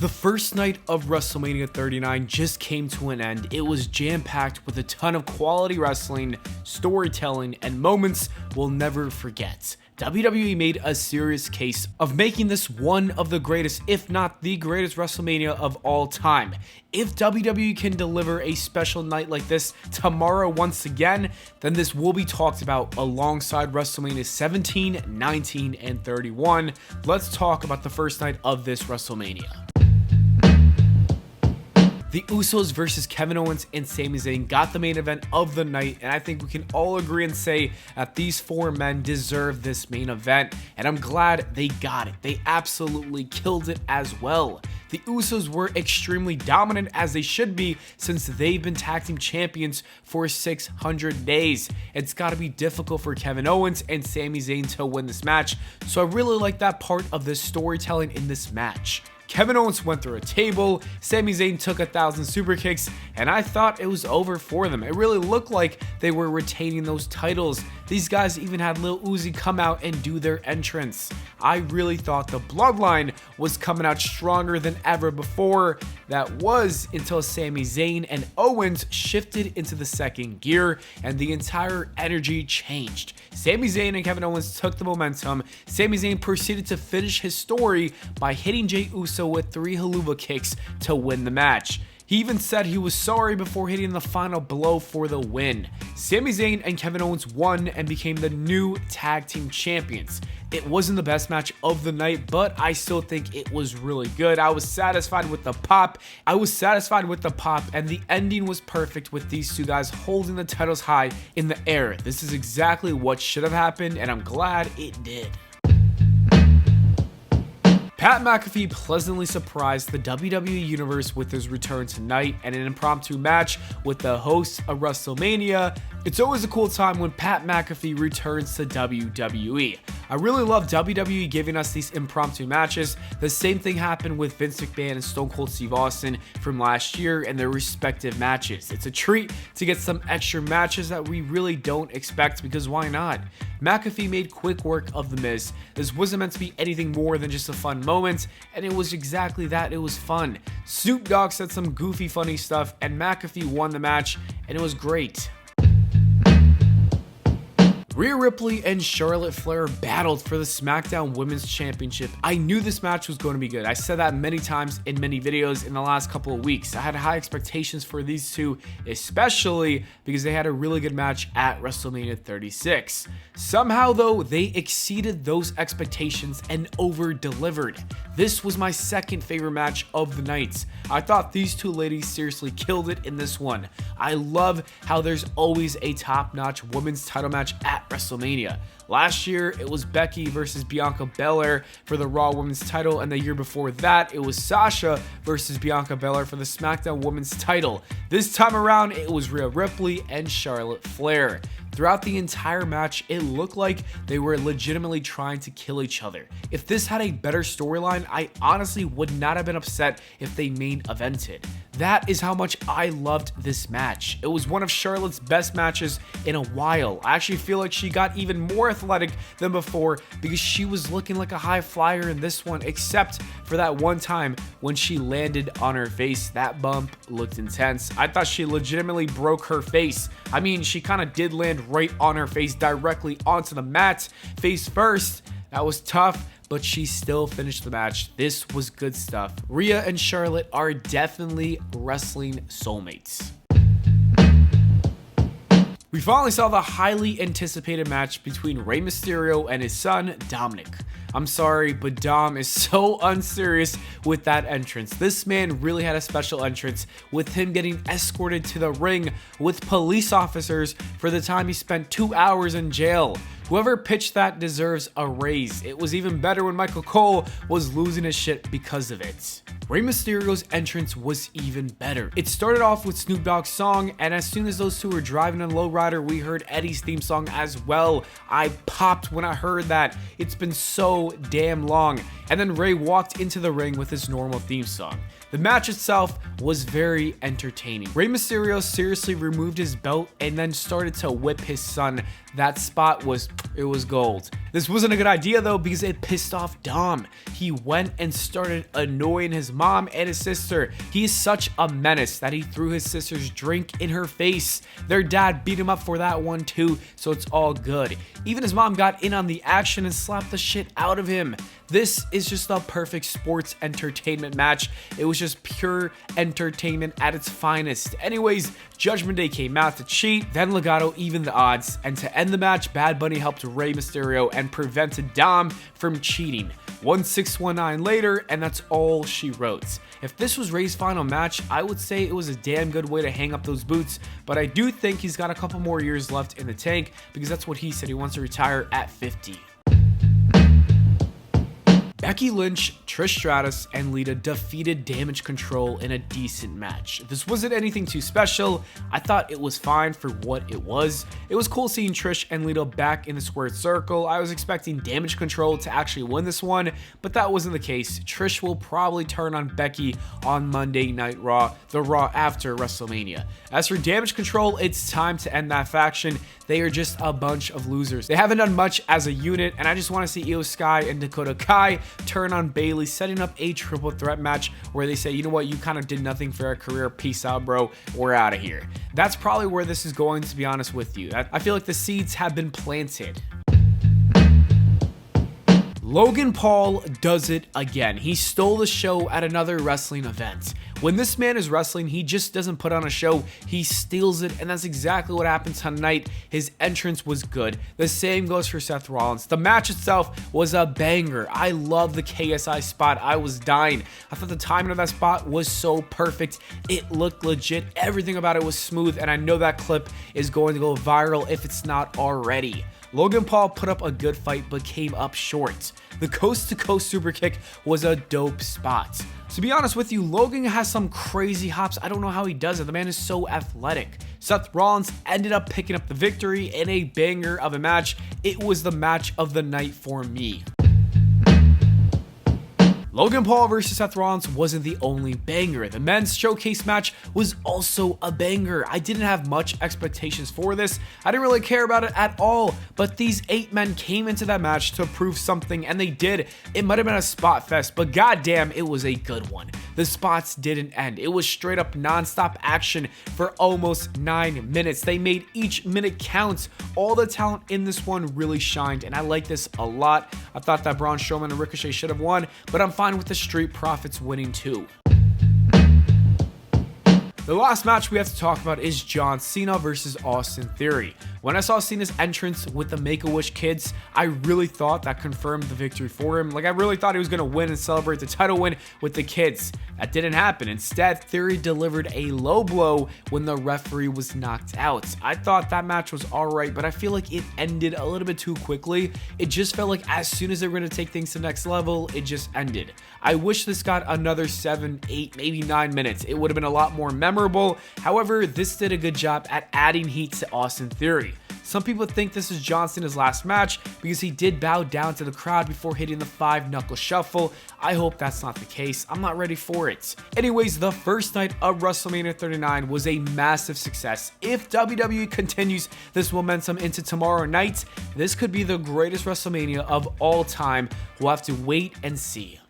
The first night of WrestleMania 39 just came to an end. It was jam-packed with a ton of quality wrestling, storytelling, and moments we'll never forget. WWE made a serious case of making this one of the greatest, if not the greatest WrestleMania of all time. If WWE can deliver a special night like this tomorrow once again, then this will be talked about alongside WrestleMania 17, 19, and 31. Let's talk about the first night of this WrestleMania. The Usos versus Kevin Owens and Sami Zayn got the main event of the night, and I think we can all agree and say that these four men deserve this main event, and I'm glad they got it. They absolutely killed it as well. The Usos were extremely dominant, as they should be, since they've been tag team champions for 600 days. It's got to be difficult for Kevin Owens and Sami Zayn to win this match, so I really like that part of the storytelling in this match. Kevin Owens went through a table, Sami Zayn took 1,000 super kicks, and I thought it was over for them. It really looked like they were retaining those titles. These guys even had Lil Uzi come out and do their entrance. I really thought the bloodline was coming out stronger than ever before. That was until Sami Zayn and Owens shifted into the second gear and the entire energy changed. Sami Zayn and Kevin Owens took the momentum. Sami Zayn proceeded to finish his story by hitting Jey Uso with 3 haluva kicks to win the match. He even said he was sorry before hitting the final blow for the win. Sami Zayn and Kevin Owens won and became the new tag team champions. It wasn't the best match of the night, but I still think it was really good. I was satisfied with the pop. And the ending was perfect with these two guys holding the titles high in the air. This is exactly what should have happened, and I'm glad it did. Pat McAfee pleasantly surprised the WWE Universe with his return tonight and an impromptu match with the hosts of WrestleMania. It's always a cool time when Pat McAfee returns to WWE. I really love WWE giving us these impromptu matches. The same thing happened with Vince McMahon and Stone Cold Steve Austin from last year and their respective matches. It's a treat to get some extra matches that we really don't expect, because why not? McAfee made quick work of The Miz. This wasn't meant to be anything more than just a fun moment, and it was exactly that. It was fun. Snoop Dogg said some goofy funny stuff, and McAfee won the match, and it was great. Rhea Ripley and Charlotte Flair battled for the SmackDown Women's Championship. I knew this match was going to be good. I said that many times in many videos in the last couple of weeks. I had high expectations for these two, especially because they had a really good match at WrestleMania 36. Somehow, though, they exceeded those expectations and over-delivered. This was my second favorite match of the night. I thought these two ladies seriously killed it in this one. I love how there's always a top-notch women's title match at WrestleMania. Last year, it was Becky versus Bianca Belair for the Raw Women's title, and the year before that, it was Sasha versus Bianca Belair for the SmackDown Women's title. This time around, it was Rhea Ripley and Charlotte Flair. Throughout the entire match, it looked like they were legitimately trying to kill each other. If this had a better storyline, I honestly would not have been upset if they main evented. That is how much I loved this match. It was one of Charlotte's best matches in a while. I actually feel like she got even more athletic than before because she was looking like a high flyer in this one, except for that one time when she landed on her face. That bump looked intense. I thought she legitimately broke her face. I mean, she kind of did land right on her face, directly onto the mat, face first. That was tough, but she still finished the match. This was good stuff. Rhea and Charlotte are definitely wrestling soulmates. We finally saw the highly anticipated match between Rey Mysterio and his son, Dominic. I'm sorry, but Dom is so unserious with that entrance. This man really had a special entrance, with him getting escorted to the ring with police officers for the time he spent 2 hours in jail. Whoever pitched that deserves a raise. It was even better when Michael Cole was losing his shit because of it. Rey Mysterio's entrance was even better. It started off with Snoop Dogg's song, and as soon as those two were driving in Lowrider, we heard Eddie's theme song as well. I popped when I heard that. It's been so damn long. And then Rey walked into the ring with his normal theme song. The match itself was very entertaining. Rey Mysterio seriously removed his belt and then started to whip his son. That spot was it was gold. This wasn't a good idea though because it pissed off Dom. He went and started annoying his mom and his sister. He is such a menace that he threw his sister's drink in her face. Their dad beat him up for that one too, so it's all good. Even his mom got in on the action and slapped the shit out of him. This is just a perfect sports entertainment match. It was just pure entertainment at its finest. Anyways, Judgment Day came out to cheat, then Legado evened the odds, and to end the match, Bad Bunny helped Rey Mysterio and prevented Dom from cheating. 1619 later, and that's all she wrote. If this was Rey's final match, I would say it was a damn good way to hang up those boots, but I do think he's got a couple more years left in the tank because that's what he said, he wants to retire at 50. Becky Lynch, Trish Stratus, and Lita defeated Damage Control in a decent match. This wasn't anything too special. I thought it was fine for what it was. It was cool seeing Trish and Lita back in the squared circle. I was expecting Damage Control to actually win this one, but that wasn't the case. Trish will probably turn on Becky on Monday Night Raw, the Raw after WrestleMania. As for Damage Control, it's time to end that faction. They are just a bunch of losers. They haven't done much as a unit, and I just want to see Io Sky and Dakota Kai turn on Bayley, setting up a triple threat match where they say, you know what, you kind of did nothing for our career, peace out bro, we're out of here. That's probably where this is going, to be honest with you. I feel like the seeds have been planted. Logan Paul does it again. He stole the show at another wrestling event. When this man is wrestling, he just doesn't put on a show, he steals it, and that's exactly what happened tonight. His entrance was good. The same goes for Seth Rollins. The match itself was a banger. I love the KSI spot. I was dying. I thought the timing of that spot was so perfect. It looked legit. Everything about it was smooth, and I know that clip is going to go viral if it's not already. Logan Paul put up a good fight but came up short. The coast-to-coast super kick was a dope spot. To be honest with you, Logan has some crazy hops. I don't know how he does it. The man is so athletic. Seth Rollins ended up picking up the victory in a banger of a match. It was the match of the night for me. Logan Paul versus Seth Rollins wasn't the only banger. The men's showcase match was also a banger. I didn't have much expectations for this. I didn't really care about it at all, but these 8 men came into that match to prove something, and they did. It might have been a spot fest, but goddamn, it was a good one. The spots didn't end. It was straight up non-stop action for almost 9 minutes. They made each minute count. All the talent in this one really shined, and I like this a lot. I thought that Braun Strowman and Ricochet should have won, but I'm fine with the Street Profits winning too. The last match we have to talk about is John Cena versus Austin Theory. When I saw Cena's entrance with the Make-A-Wish kids, I really thought that confirmed the victory for him. Like, I really thought he was going to win and celebrate the title win with the kids. That didn't happen. Instead, Theory delivered a low blow when the referee was knocked out. I thought that match was alright, but I feel like it ended a little bit too quickly. It just felt like as soon as they were going to take things to the next level, it just ended. I wish this got another 7, 8, maybe 9 minutes. It would have been a lot more memorable. However, this did a good job at adding heat to Austin Theory. Some people think this is John Cena's last match because he did bow down to the crowd before hitting the 5-knuckle shuffle. I hope that's not the case. I'm not ready for it. Anyways, the first night of WrestleMania 39 was a massive success. If WWE continues this momentum into tomorrow night, this could be the greatest WrestleMania of all time. We'll have to wait and see.